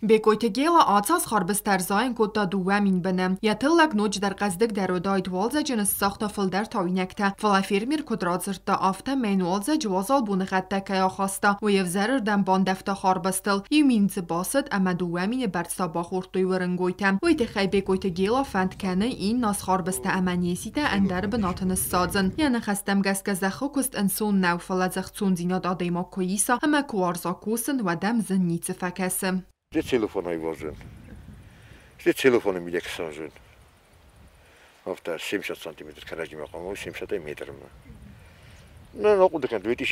Бекойте гела آتاز خاربستر زاین کتا دوامین بنم. یتلق نوج در قصدق در ودایت والزا جنس ساخت فلدر تاوینکتا. فلافیرمیر کدرازرت دا آفتا مینوالزا جوازال بونغتا کیا خواستا و یفزرر دم باندفتا خاربستل. یمینز باسد اما دوامین برسا باخورتوی ورنگویتم. ویت خی بکویت گلا فند کنه این ناس خاربستا امانیسیتا اندر بناتن سازن. یعنی خستم گس گزخو کست انسون نو فلزخصون زیناد آدیما کویسا اما کوارزا کوسن و دم زن نیت فکسم. De telefonai vazın. İşte telefonu bile kısacın. Hafta 70 santimetre karacım ama 70 metre mi? Ne okudu kan? Öyle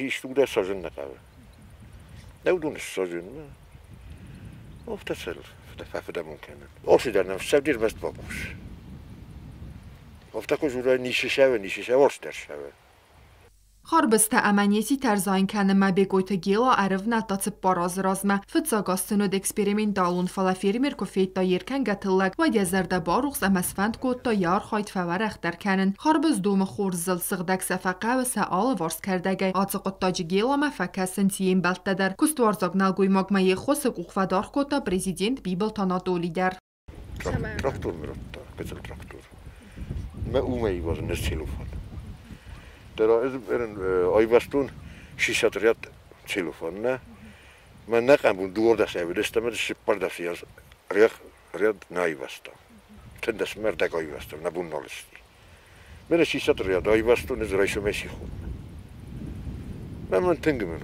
iş tuğda sazın ne kadar? Ne udun sazın mı? Hafta sel. Fafda mümkün. O şeyden ne? Sevdir best bakmış. Hafta kuzura nişe varster şeve. خاربستا امانیتی ترزاین کنه ما بگویت گیلا عرف نتاط باراز رازمه فتساگاستنود اکسپریمنتالون فلافیرمیر کفیت دا یرکن گتلگ و یزرده باروغز امسفند کود تا یار خواهید فورخ در کنن خاربز دوم خورزل سغدک سفقه و سآل وارس کردگه آتساقت تاج گیلا ما فکسن تیم بلت در کستوارزاگ نلگوی مگمه خوص قوخفدار کود تا پریزیدنت بیبل تانادولی در Traktör mürütta, güzel traktör. Ben umeyi vazın ne telefon. Dera erin ayvastun şişatriyat telefonuna. Ben ne kan bu duvarda sevdi istemedi şıpparda siyas riyad naivasta. Tendes merdek ayvastun ne bunun alisti. Ben şişatriyat ayvastun izrayşu meşihu. Ben tengimin.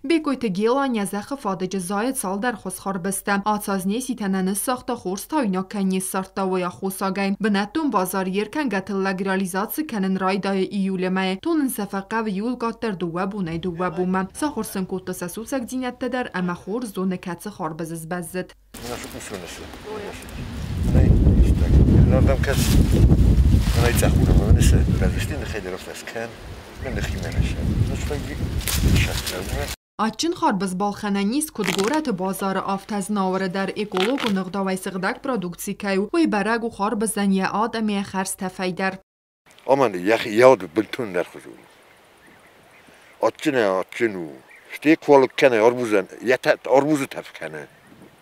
بگویت گیلا نیزخ فادج زاید سال در خوز خاربستم آتاز نیسی تنن ساخت خورس تا اینا کنی سارتا و یا خوصاگیم بنتون بازار یرکن گتلگ ریالیزات کنن رای دای ایولمه تون سفقه و یول گات در دوه بونه دوه بومم سا خورسن کوتا سسوسک دینت در اما خور زونه کتس خاربزز بزد نردم کس نایی تخورم و نسه بزشتین خیلی رفت از کن من نخیمه نشه آچین خاربز بالخانه نیست کدگورت بازار آفتز ناوره در اکولوگ و نقداوی سغدک پرودکسی کیو وی برگ و خاربزن یه آدمی خرس تفیدر آمان یاد بلتون در خزون آچینو شتی کوالک کنه آربوزو تفکنه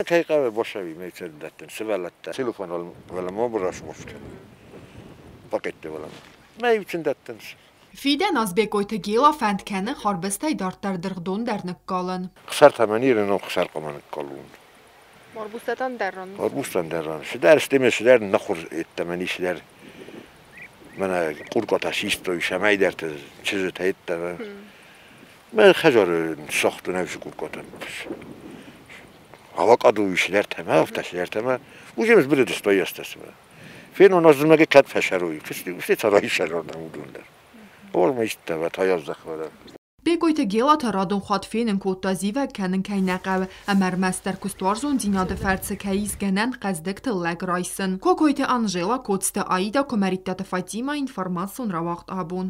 کیقه باشوی میتر دتن سوالت تلفن ولی ما براش مشکل فقط ولی میتر دتن فیدن از بگویت گیلا فند کنه خاربسته دارت در درگدون در نکالن. خسر تمنی رنو خسر قمان نکالون. مربوستان دران. مربوستان دران. شدر استیمه شدر نخور تمنی شدر من قرقات شیست شمعی در چیز تایید در. من خجار ساخت و نوش قرقاتن. هوا قدوی شدر تمه افت شدر تمه. وجمز بره دستایی است اسمه. فینو نازم نگه کد فشروی. کسی ترایی شرار نمودون در. Olmayıştı ve tayazdakları. بگویت گیلا تا رادون خواد فینن کوتا زیوه کنن که نقو امر مستر کستوارزون زیناد فرد کهیز گنن قصدک تلگ رایسن. کوکویت انجیلا کوتست آیدا کمریتت فاتیما اینفرماسون رواقت آبون.